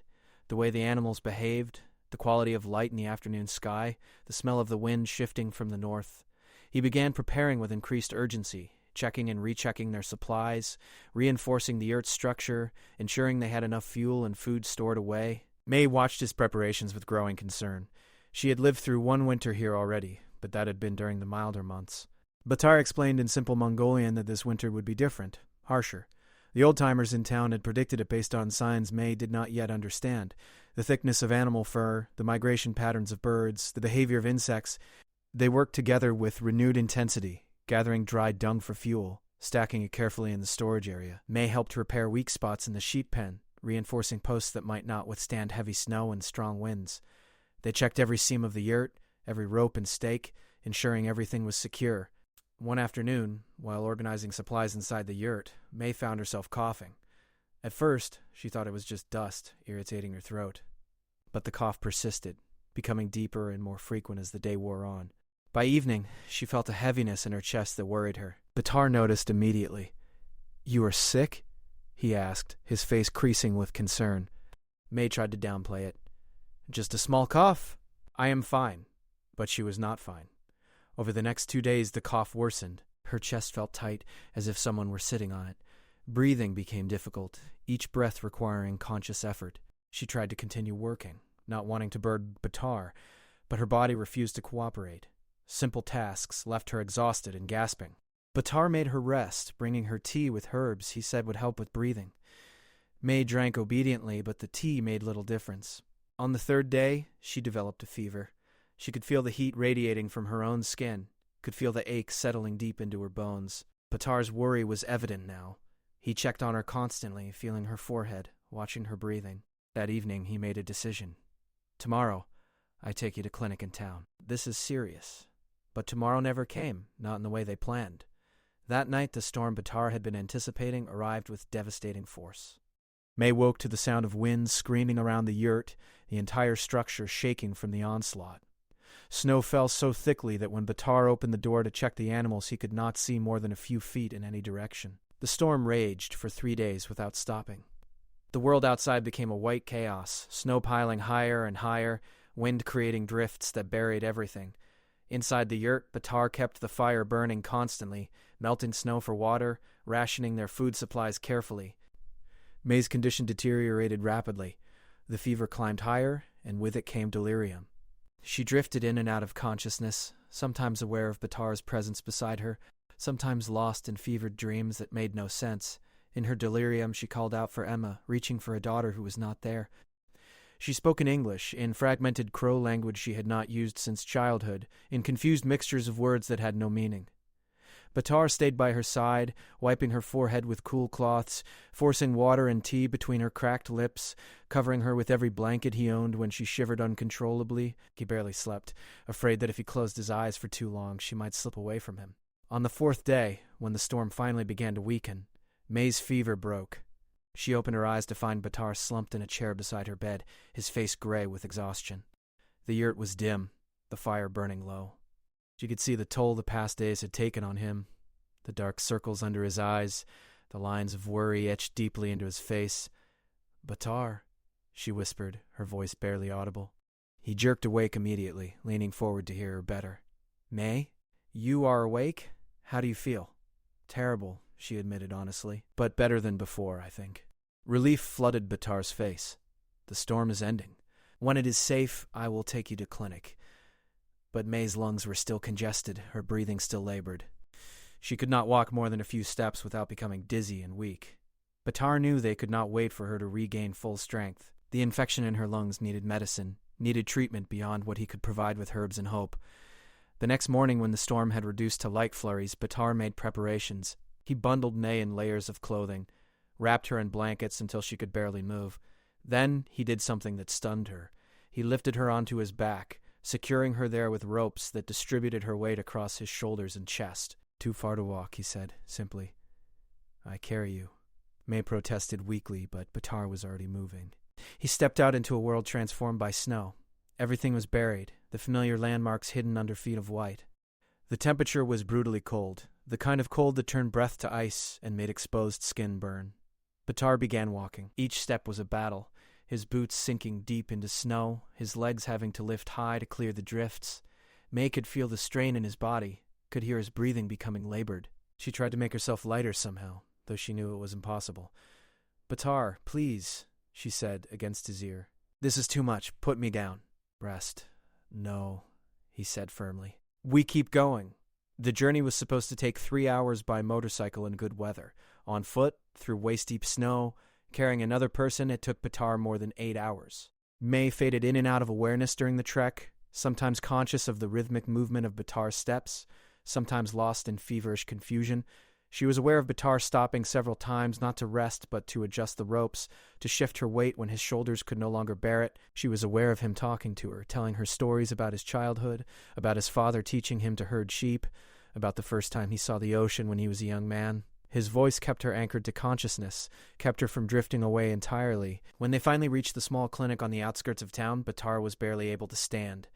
S1: the way the animals behaved, the quality of light in the afternoon sky, the smell of the wind shifting from the north. He began preparing with increased urgency, checking and rechecking their supplies, reinforcing the yurt's structure, ensuring they had enough fuel and food stored away. May watched his preparations with growing concern. She had lived through one winter here already, but that had been during the milder months. Batar explained in simple Mongolian that this winter would be different, harsher. The old-timers in town had predicted it based on signs May did not yet understand. The thickness of animal fur, the migration patterns of birds, the behavior of insects. They worked together with renewed intensity, gathering dried dung for fuel, stacking it carefully in the storage area. May helped repair weak spots in the sheep pen, reinforcing posts that might not withstand heavy snow and strong winds. They checked every seam of the yurt, every rope and stake, ensuring everything was secure. One afternoon, while organizing supplies inside the yurt, May found herself coughing. At first, she thought it was just dust irritating her throat. But the cough persisted, becoming deeper and more frequent as the day wore on. By evening, she felt a heaviness in her chest that worried her. Batar noticed immediately. "You are sick?" he asked, his face creasing with concern. May tried to downplay it. "Just a small cough. I am fine." But she was not fine. Over the next 2 days, the cough worsened. Her chest felt tight, as if someone were sitting on it. Breathing became difficult, each breath requiring conscious effort. She tried to continue working, not wanting to burden Batar, but her body refused to cooperate. Simple tasks left her exhausted and gasping. Batar made her rest, bringing her tea with herbs he said would help with breathing. May drank obediently, but the tea made little difference. On the 3rd day, she developed a fever. She could feel the heat radiating from her own skin, could feel the ache settling deep into her bones. Batar's worry was evident now. He checked on her constantly, feeling her forehead, watching her breathing. That evening, he made a decision. "Tomorrow, I take you to clinic in town. This is serious." But tomorrow never came, not in the way they planned. That night, the storm Batar had been anticipating arrived with devastating force. May woke to the sound of winds screaming around the yurt, the entire structure shaking from the onslaught. Snow fell so thickly that when Batar opened the door to check the animals, he could not see more than a few feet in any direction. The storm raged for 3 days without stopping. The world outside became a white chaos, snow piling higher and higher, wind creating drifts that buried everything. Inside the yurt, Batar kept the fire burning constantly, melting snow for water, rationing their food supplies carefully. May's condition deteriorated rapidly. The fever climbed higher, and with it came delirium. She drifted in and out of consciousness, sometimes aware of Batar's presence beside her, sometimes lost in fevered dreams that made no sense. In her delirium, she called out for Emma, reaching for a daughter who was not there. She spoke in English, in fragmented Crow language she had not used since childhood, in confused mixtures of words that had no meaning. Batar stayed by her side, wiping her forehead with cool cloths, forcing water and tea between her cracked lips, covering her with every blanket he owned when she shivered uncontrollably. He barely slept, afraid that if he closed his eyes for too long, she might slip away from him. On the 4th day, when the storm finally began to weaken, May's fever broke. She opened her eyes to find Batar slumped in a chair beside her bed, his face gray with exhaustion. The yurt was dim, the fire burning low. She could see the toll the past days had taken on him, the dark circles under his eyes, the lines of worry etched deeply into his face. "Batar," she whispered, her voice barely audible. He jerked awake immediately, leaning forward to hear her better. "May, you are awake? How do you feel?" "Terrible," she admitted honestly, "but better than before, I think." Relief flooded Batar's face. "The storm is ending. When it is safe, I will take you to clinic." But May's lungs were still congested, her breathing still labored. She could not walk more than a few steps without becoming dizzy and weak. Batar knew they could not wait for her to regain full strength. The infection in her lungs needed medicine, needed treatment beyond what he could provide with herbs and hope. The next morning, when the storm had reduced to light flurries, Batar made preparations. He bundled May in layers of clothing, wrapped her in blankets until she could barely move. Then he did something that stunned her. He lifted her onto his back, securing her there with ropes that distributed her weight across his shoulders and chest. "Too far to walk," he said, simply. "I carry you." May protested weakly, but Batar was already moving. He stepped out into a world transformed by snow. Everything was buried, the familiar landmarks hidden under feet of white. The temperature was brutally cold, the kind of cold that turned breath to ice and made exposed skin burn. Batar began walking. Each step was a battle, his boots sinking deep into snow, his legs having to lift high to clear the drifts. May could feel the strain in his body, could hear his breathing becoming labored. She tried to make herself lighter somehow, though she knew it was impossible. "Batar, please," she said against his ear. "This is too much. Put me down." "Rest." "No," he said firmly. "We keep going." The journey was supposed to take 3 hours by motorcycle in good weather. On foot, through waist-deep snow, carrying another person, it took Batar more than 8 hours. May faded in and out of awareness during the trek, sometimes conscious of the rhythmic movement of Batar's steps, sometimes lost in feverish confusion. She was aware of Batar stopping several times, not to rest but to adjust the ropes, to shift her weight when his shoulders could no longer bear it. She was aware of him talking to her, telling her stories about his childhood, about his father teaching him to herd sheep, about the first time he saw the ocean when he was a young man. His voice kept her anchored to consciousness, kept her from drifting away entirely. When they finally reached the small clinic on the outskirts of town, Batar was barely able to stand.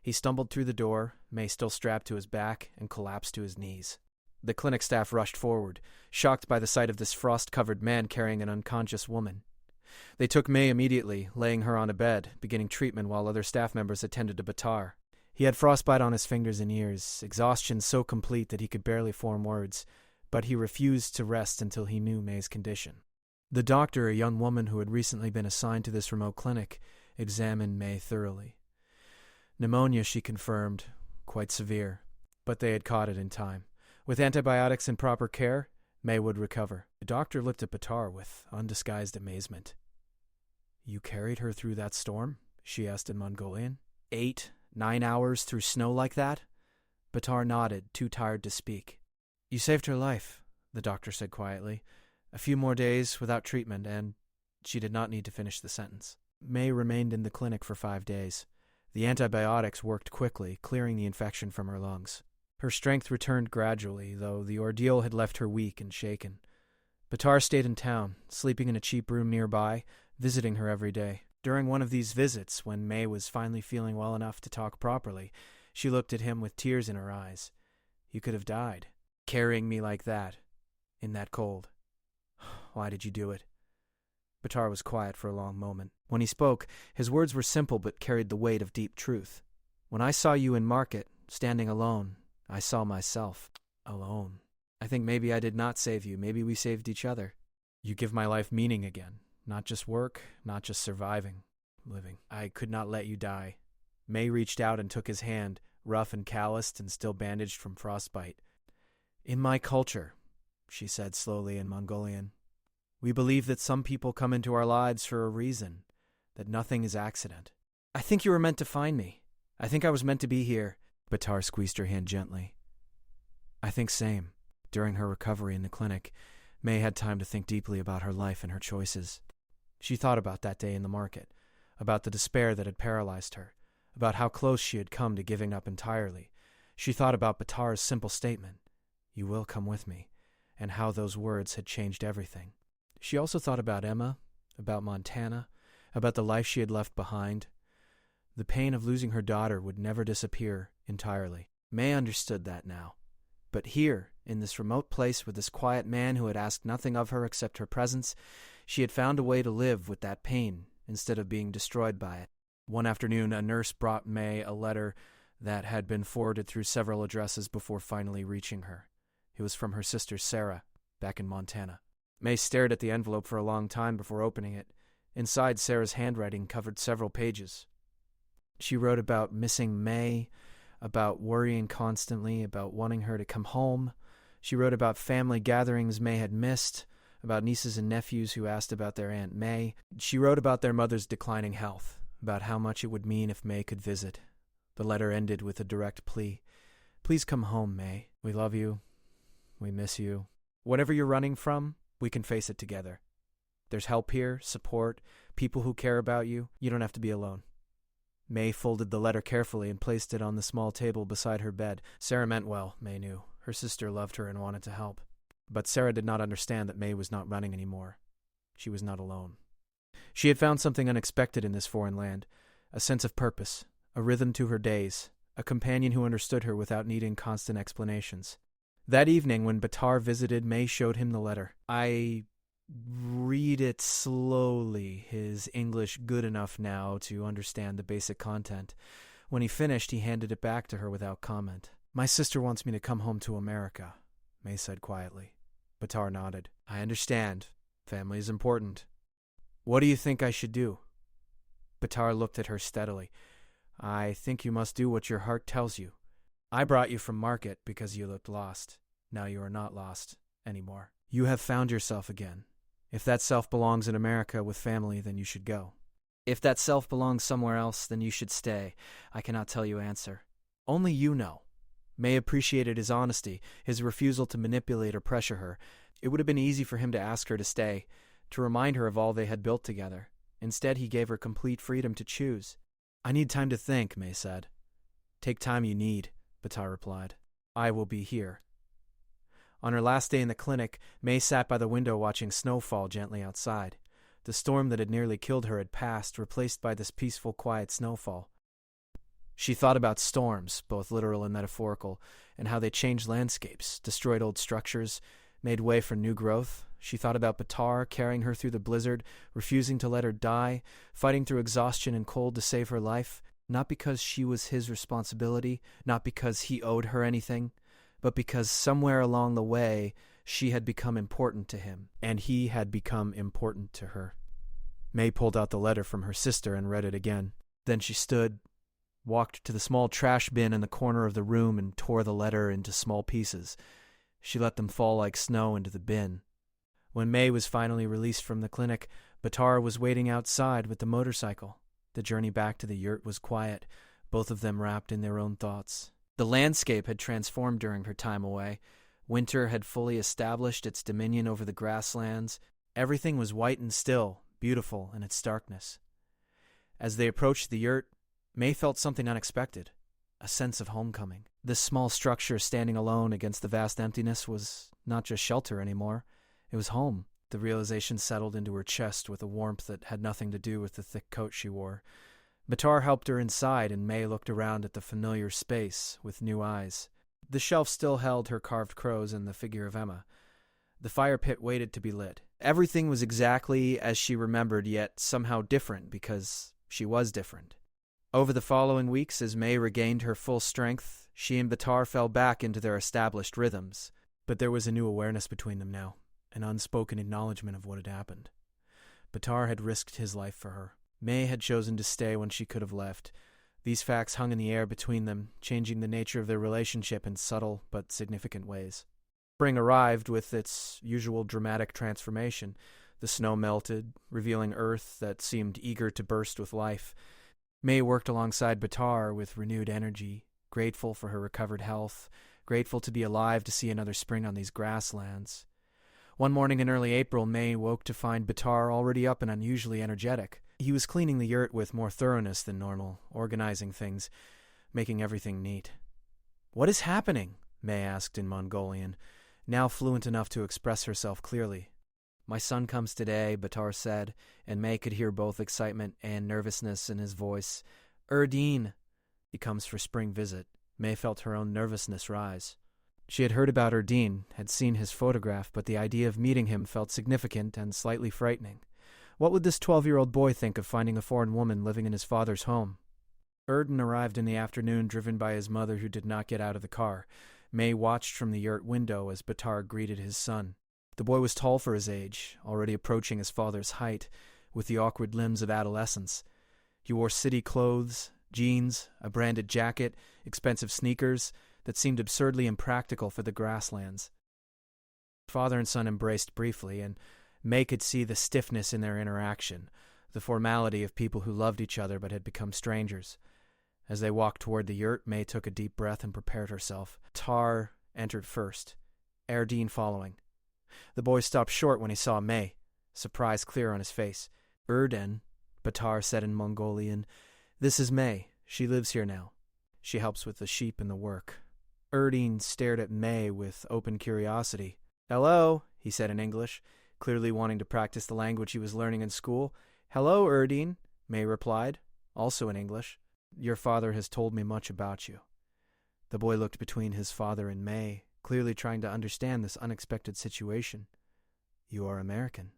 S1: He stumbled through the door, May still strapped to his back, and collapsed to his knees. The clinic staff rushed forward, shocked by the sight of this frost-covered man carrying an unconscious woman. They took May immediately, laying her on a bed, beginning treatment while other staff members attended to Batar. He had frostbite on his fingers and ears, exhaustion so complete that he could barely form words, but he refused to rest until he knew May's condition. The doctor, a young woman who had recently been assigned to this remote clinic, examined May thoroughly. Pneumonia, she confirmed, quite severe, but they had caught it in time. With antibiotics and proper care, May would recover. The doctor looked at Batar with undisguised amazement. "You carried her through that storm?" she asked in Mongolian. 8, 9 hours through snow like that? Batar nodded, too tired to speak. "You saved her life," the doctor said quietly. "A few more days without treatment, and—" She did not need to finish the sentence. May remained in the clinic for 5 days. The antibiotics worked quickly, clearing the infection from her lungs. Her strength returned gradually, though the ordeal had left her weak and shaken. Batar stayed in town, sleeping in a cheap room nearby, visiting her every day. During one of these visits, when May was finally feeling well enough to talk properly, she looked at him with tears in her eyes. "You could have died, carrying me like that, in that cold. Why did you do it?" Batar was quiet for a long moment. When he spoke, his words were simple but carried the weight of deep truth. "When I saw you in market, standing alone, I saw myself alone. I think maybe I did not save you. Maybe we saved each other. You give my life meaning again. Not just work, not just surviving, living. I could not let you die." May reached out and took his hand, rough and calloused and still bandaged from frostbite. "In my culture," she said slowly in Mongolian, "we believe that some people come into our lives for a reason, that nothing is accident. I think you were meant to find me. I think I was meant to be here." Batar squeezed her hand gently. "I think same." During her recovery in the clinic, May had time to think deeply about her life and her choices. She thought about that day in the market, about the despair that had paralyzed her, about how close she had come to giving up entirely. She thought about Batar's simple statement, "You will come with me," and how those words had changed everything. She also thought about Emma, about Montana, about the life she had left behind. The pain of losing her daughter would never disappear entirely. May understood that now. But here, in this remote place with this quiet man who had asked nothing of her except her presence, she had found a way to live with that pain instead of being destroyed by it. One afternoon, a nurse brought May a letter that had been forwarded through several addresses before finally reaching her. It was from her sister Sarah, back in Montana. May stared at the envelope for a long time before opening it. Inside, Sarah's handwriting covered several pages. She wrote about missing May, about worrying constantly, about wanting her to come home. She wrote about family gatherings May had missed, about nieces and nephews who asked about their Aunt May. She wrote about their mother's declining health, about how much it would mean if May could visit. The letter ended with a direct plea. "Please come home, May. We love you. We miss you. Whatever you're running from, we can face it together. There's help here, support, people who care about you. You don't have to be alone." May folded the letter carefully and placed it on the small table beside her bed. Sarah meant well, May knew. Her sister loved her and wanted to help. But Sarah did not understand that May was not running anymore. She was not alone. She had found something unexpected in this foreign land, a sense of purpose, a rhythm to her days, a companion who understood her without needing constant explanations. That evening, when Batar visited, May showed him the letter. "I read it slowly, his English good enough now to understand the basic content. When he finished, he handed it back to her without comment. "My sister wants me to come home to America," May said quietly. Batar nodded. "I understand. Family is important. What do you think I should do?" Batar looked at her steadily. "I think you must do what your heart tells you. I brought you from market because you looked lost. Now you are not lost anymore. You have found yourself again. If that self belongs in America with family, then you should go. If that self belongs somewhere else, then you should stay. I cannot tell you answer. Only you know. May appreciated his honesty, his refusal to manipulate or pressure her. It would have been easy for him to ask her to stay, to remind her of all they had built together. Instead, he gave her complete freedom to choose. "I need time to think," May said. "Take time you need," Batar replied. "I will be here." On her last day in the clinic, May sat by the window watching snow fall gently outside. The storm that had nearly killed her had passed, replaced by this peaceful, quiet snowfall. She thought about storms, both literal and metaphorical, and how they changed landscapes, destroyed old structures, made way for new growth. She thought about Batar carrying her through the blizzard, refusing to let her die, fighting through exhaustion and cold to save her life, not because she was his responsibility, not because he owed her anything, but because somewhere along the way she had become important to him, and he had become important to her. May pulled out the letter from her sister and read it again. Then she stood, walked to the small trash bin in the corner of the room and tore the letter into small pieces. She let them fall like snow into the bin. When May was finally released from the clinic, Batar was waiting outside with the motorcycle. The journey back to the yurt was quiet, both of them wrapped in their own thoughts. The landscape had transformed during her time away. Winter had fully established its dominion over the grasslands. Everything was white and still, beautiful in its darkness. As they approached the yurt, May felt something unexpected, a sense of homecoming. This small structure standing alone against the vast emptiness was not just shelter anymore. It was home. The realization settled into her chest with a warmth that had nothing to do with the thick coat she wore. Batar helped her inside, and May looked around at the familiar space with new eyes. The shelf still held her carved crows and the figure of Emma. The fire pit waited to be lit. Everything was exactly as she remembered, yet somehow different because she was different. Over the following weeks, as May regained her full strength, she and Batar fell back into their established rhythms. But there was a new awareness between them now, an unspoken acknowledgement of what had happened. Batar had risked his life for her. May had chosen to stay when she could have left. These facts hung in the air between them, changing the nature of their relationship in subtle but significant ways. Spring arrived with its usual dramatic transformation. The snow melted, revealing earth that seemed eager to burst with life. May worked alongside Batar with renewed energy, grateful for her recovered health, grateful to be alive to see another spring on these grasslands. One morning in early April, May woke to find Batar already up and unusually energetic. He was cleaning the yurt with more thoroughness than normal, organizing things, making everything neat. "What is happening?" May asked in Mongolian, now fluent enough to express herself clearly. "My son comes today," Batar said, and May could hear both excitement and nervousness in his voice. "Erdine." "He comes for spring visit." May felt her own nervousness rise. She had heard about Erdine, had seen his photograph, but the idea of meeting him felt significant and slightly frightening. What would this 12-year-old boy think of finding a foreign woman living in his father's home? Erdine arrived in the afternoon, driven by his mother, who did not get out of the car. May watched from the yurt window as Batar greeted his son. The boy was tall for his age, already approaching his father's height, with the awkward limbs of adolescence. He wore city clothes, jeans, a branded jacket, expensive sneakers that seemed absurdly impractical for the grasslands. Father and son embraced briefly, and May could see the stiffness in their interaction, the formality of people who loved each other but had become strangers. As they walked toward the yurt, May took a deep breath and prepared herself. Tar entered first, Erdine following. The boy stopped short when he saw May, surprise clear on his face. "Erdine," Batar said in Mongolian. "This is May. She lives here now. She helps with the sheep and the work." Erdine stared at May with open curiosity. "Hello," he said in English, clearly wanting to practice the language he was learning in school. "Hello, Erdine," May replied, also in English. "Your father has told me much about you." The boy looked between his father and May, clearly trying to understand this unexpected situation. "You are American?"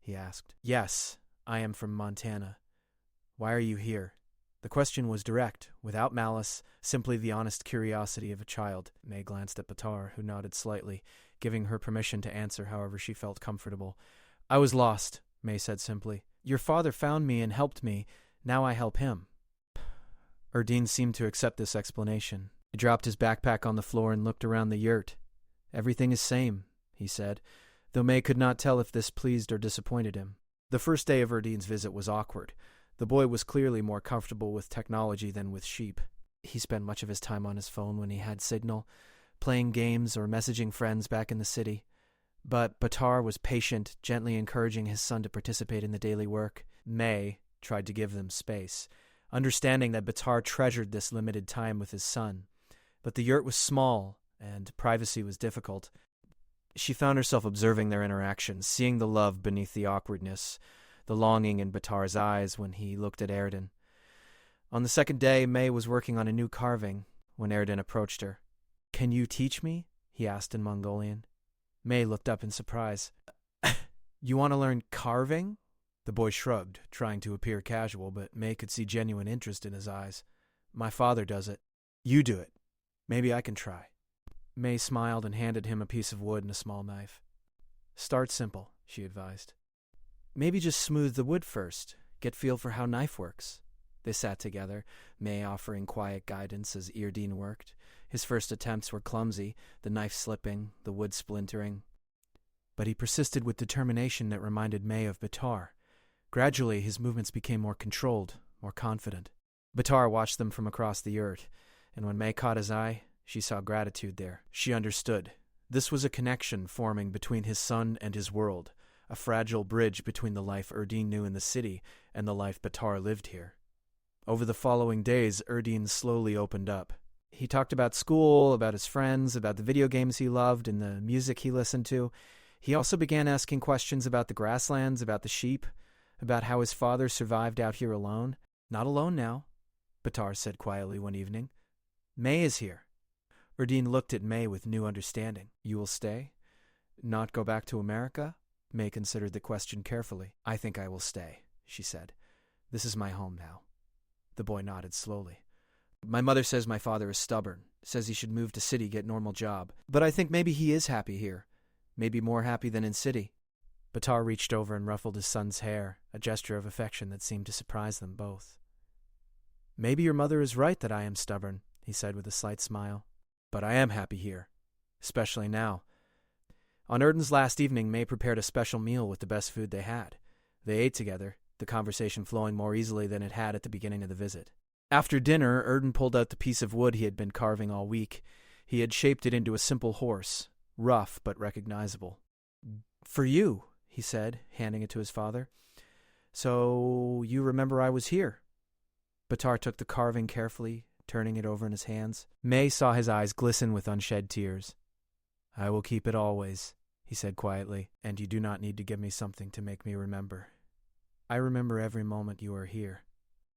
S1: he asked. "Yes, I am from Montana. Why are you here?" The question was direct, without malice, simply the honest curiosity of a child. May glanced at Batar, who nodded slightly, giving her permission to answer however she felt comfortable. "I was lost," May said simply. "Your father found me and helped me. Now I help him." Erdine seemed to accept this explanation. He dropped his backpack on the floor and looked around the yurt. "Everything is same," he said, though May could not tell if this pleased or disappointed him. The first day of Erdine's visit was awkward. The boy was clearly more comfortable with technology than with sheep. He spent much of his time on his phone when he had signal, playing games or messaging friends back in the city. But Batar was patient, gently encouraging his son to participate in the daily work. May tried to give them space, understanding that Batar treasured this limited time with his son. But the yurt was small, and privacy was difficult. She found herself observing their interactions, seeing the love beneath the awkwardness, the longing in Batar's eyes when he looked at Erden. On the second day, May was working on a new carving when Erden approached her. "Can you teach me?" he asked in Mongolian. May looked up in surprise. "You want to learn carving?" The boy shrugged, trying to appear casual, but May could see genuine interest in his eyes. "My father does it. You do it. Maybe I can try." May smiled and handed him a piece of wood and a small knife. "Start simple," she advised. "Maybe just smooth the wood first. Get feel for how knife works." They sat together, May offering quiet guidance as Erdene worked. His first attempts were clumsy, the knife slipping, the wood splintering. But he persisted with determination that reminded May of Batar. Gradually, his movements became more controlled, more confident. Batar watched them from across the yurt, and when May caught his eye, she saw gratitude there. She understood. This was a connection forming between his son and his world, a fragile bridge between the life Erdene knew in the city and the life Batar lived here. Over the following days, Erdene slowly opened up. He talked about school, about his friends, about the video games he loved and the music he listened to. He also began asking questions about the grasslands, about the sheep, about how his father survived out here alone. "Not alone now," Batar said quietly one evening. "May is here." Erdene looked at May with new understanding. "You will stay? Not go back to America?" May considered the question carefully. "I think I will stay," she said. "This is my home now." The boy nodded slowly. "My mother says my father is stubborn, says he should move to city, get normal job. But I think maybe he is happy here. Maybe more happy than in city." Batar reached over and ruffled his son's hair, a gesture of affection that seemed to surprise them both. "Maybe your mother is right that I am stubborn," he said with a slight smile. "But I am happy here, especially now." On Erden's last evening, May prepared a special meal with the best food they had. They ate together, the conversation flowing more easily than it had at the beginning of the visit. After dinner, Erden pulled out the piece of wood he had been carving all week. He had shaped it into a simple horse, rough but recognizable. "For you," he said, handing it to his father. "So you remember I was here?" Batar took the carving carefully, turning it over in his hands. May saw his eyes glisten with unshed tears. "I will keep it always," he said quietly, "and you do not need to give me something to make me remember. I remember every moment you are here."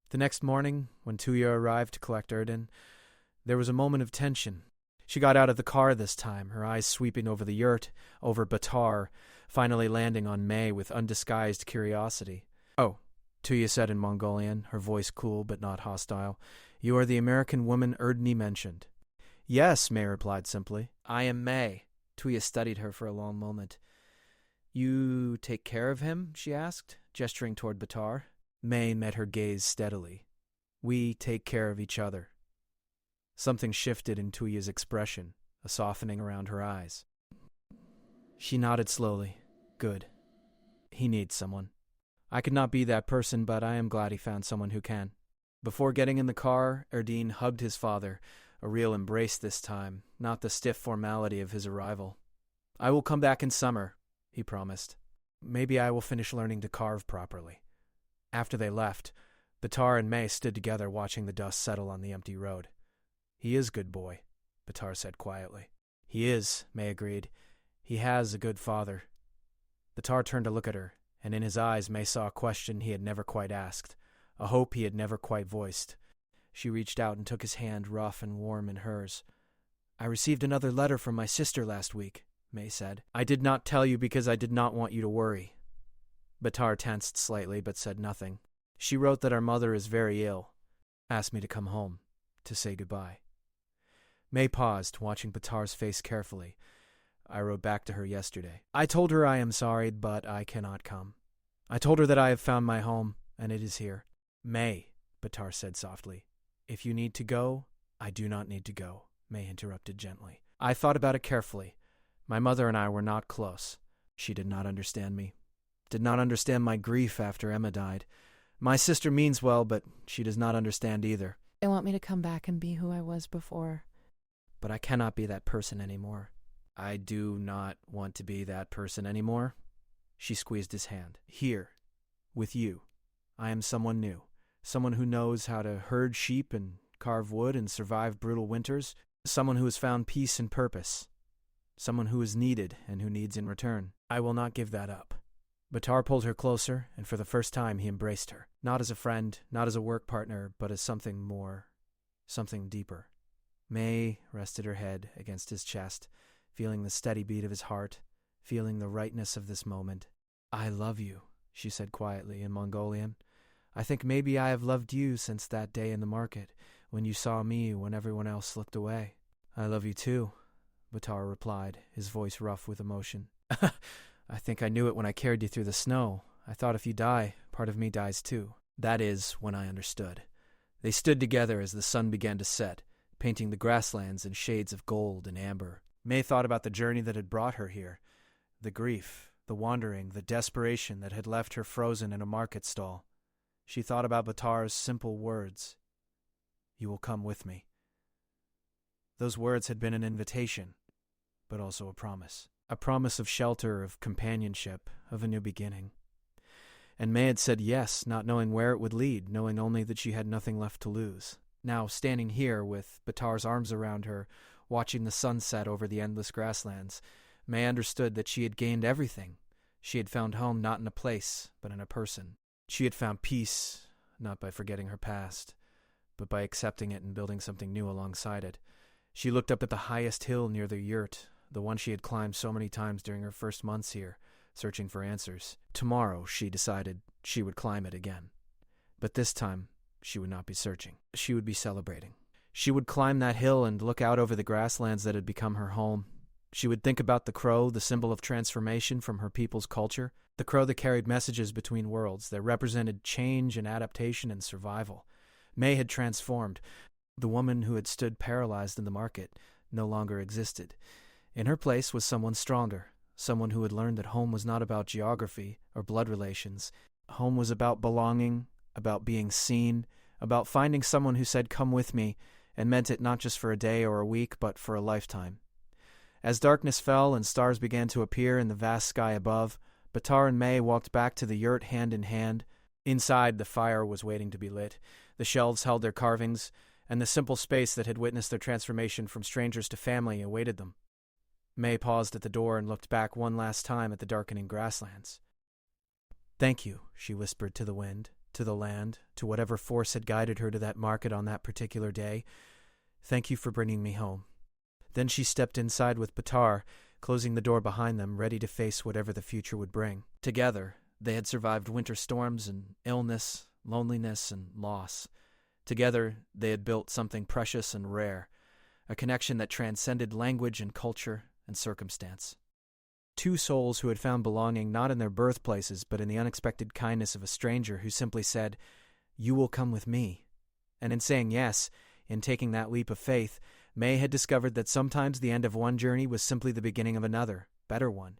S1: The next morning, when Tuya arrived to collect Erden, there was a moment of tension. She got out of the car this time, her eyes sweeping over the yurt, over Batar, finally landing on May with undisguised curiosity. "Oh," Tuya said in Mongolian, her voice cool but not hostile. "You are the American woman Erdene mentioned." "Yes," May replied simply. "I am May." Tuya studied her for a long moment. "You take care of him?" she asked, gesturing toward Batar. May met her gaze steadily. "We take care of each other." Something shifted in Tuya's expression, a softening around her eyes. She nodded slowly. "Good. He needs someone. I could not be that person, but I am glad he found someone who can." Before getting in the car, Erdene hugged his father, a real embrace this time, not the stiff formality of his arrival. "I will come back in summer," he promised. "Maybe I will finish learning to carve properly." After they left, Batar and May stood together watching the dust settle on the empty road. "He is a good boy," Batar said quietly. "He is," May agreed. "He has a good father." Batar turned to look at her, and in his eyes May saw a question he had never quite asked, a hope he had never quite voiced. She reached out and took his hand, rough and warm in hers. "I received another letter from my sister last week," May said. "I did not tell you because I did not want you to worry." Batar tensed slightly but said nothing. "She wrote that our mother is very ill. Asked me to come home, to say goodbye." May paused, watching Batar's face carefully. "I wrote back to her yesterday. I told her I am sorry, but I cannot come. I told her that I have found my home, and it is here." "May," Batar said softly, "if you need to go, I do not need to go," May interrupted gently. "I thought about it carefully. My mother and I were not close. She did not understand me. Did not understand my grief after Emma died. My sister means well, but she does not understand either.
S2: They want me to come back and be who I was before.
S1: But I cannot be that person anymore. I do not want to be that person anymore. She squeezed his hand. Here, with you, I am someone new. Someone who knows how to herd sheep and carve wood and survive brutal winters. Someone who has found peace and purpose. Someone who is needed and who needs in return. I will not give that up. Batar pulled her closer, and for the first time he embraced her. Not as a friend, not as a work partner, but as something more, something deeper. May rested her head against his chest, feeling the steady beat of his heart, feeling the rightness of this moment. I love you, she said quietly in Mongolian. I think maybe I have loved you since that day in the market, when you saw me when everyone else slipped away. I love you too, Batar replied, his voice rough with emotion. I think I knew it when I carried you through the snow. I thought if you die, part of me dies too. That is when I understood. They stood together as the sun began to set, painting the grasslands in shades of gold and amber. May thought about the journey that had brought her here, the grief, the wandering, the desperation that had left her frozen in a market stall. She thought about Batar's simple words, "You will come with me." Those words had been an invitation, but also a promise. A promise of shelter, of companionship, of a new beginning. And May had said yes, not knowing where it would lead, knowing only that she had nothing left to lose. Now, standing here with Batar's arms around her, watching the sun set over the endless grasslands, May understood that she had gained everything. She had found home not in a place, but in a person. She had found peace, not by forgetting her past, but by accepting it and building something new alongside it. She looked up at the highest hill near the yurt, the one she had climbed so many times during her first months here, searching for answers. Tomorrow, she decided, she would climb it again. But this time, she would not be searching. She would be celebrating. She would climb that hill and look out over the grasslands that had become her home. She would think about the crow, the symbol of transformation from her people's culture, the crow that carried messages between worlds, that represented change and adaptation and survival. May had transformed. The woman who had stood paralyzed in the market no longer existed. In her place was someone stronger, someone who had learned that home was not about geography or blood relations. Home was about belonging, about being seen, about finding someone who said, "Come with me," and meant it not just for a day or a week, but for a lifetime. As darkness fell and stars began to appear in the vast sky above, Batar and May walked back to the yurt hand in hand. Inside, the fire was waiting to be lit. The shelves held their carvings, and the simple space that had witnessed their transformation from strangers to family awaited them. May paused at the door and looked back one last time at the darkening grasslands. "Thank you," she whispered to the wind, to the land, to whatever force had guided her to that market on that particular day. "Thank you for bringing me home." Then she stepped inside with Batar, closing the door behind them, ready to face whatever the future would bring. Together, they had survived winter storms and illness, loneliness and loss. Together, they had built something precious and rare, a connection that transcended language and culture and circumstance. Two souls who had found belonging not in their birthplaces, but in the unexpected kindness of a stranger who simply said, "You will come with me." And in saying yes, in taking that leap of faith, May had discovered that sometimes the end of one journey was simply the beginning of another, better one.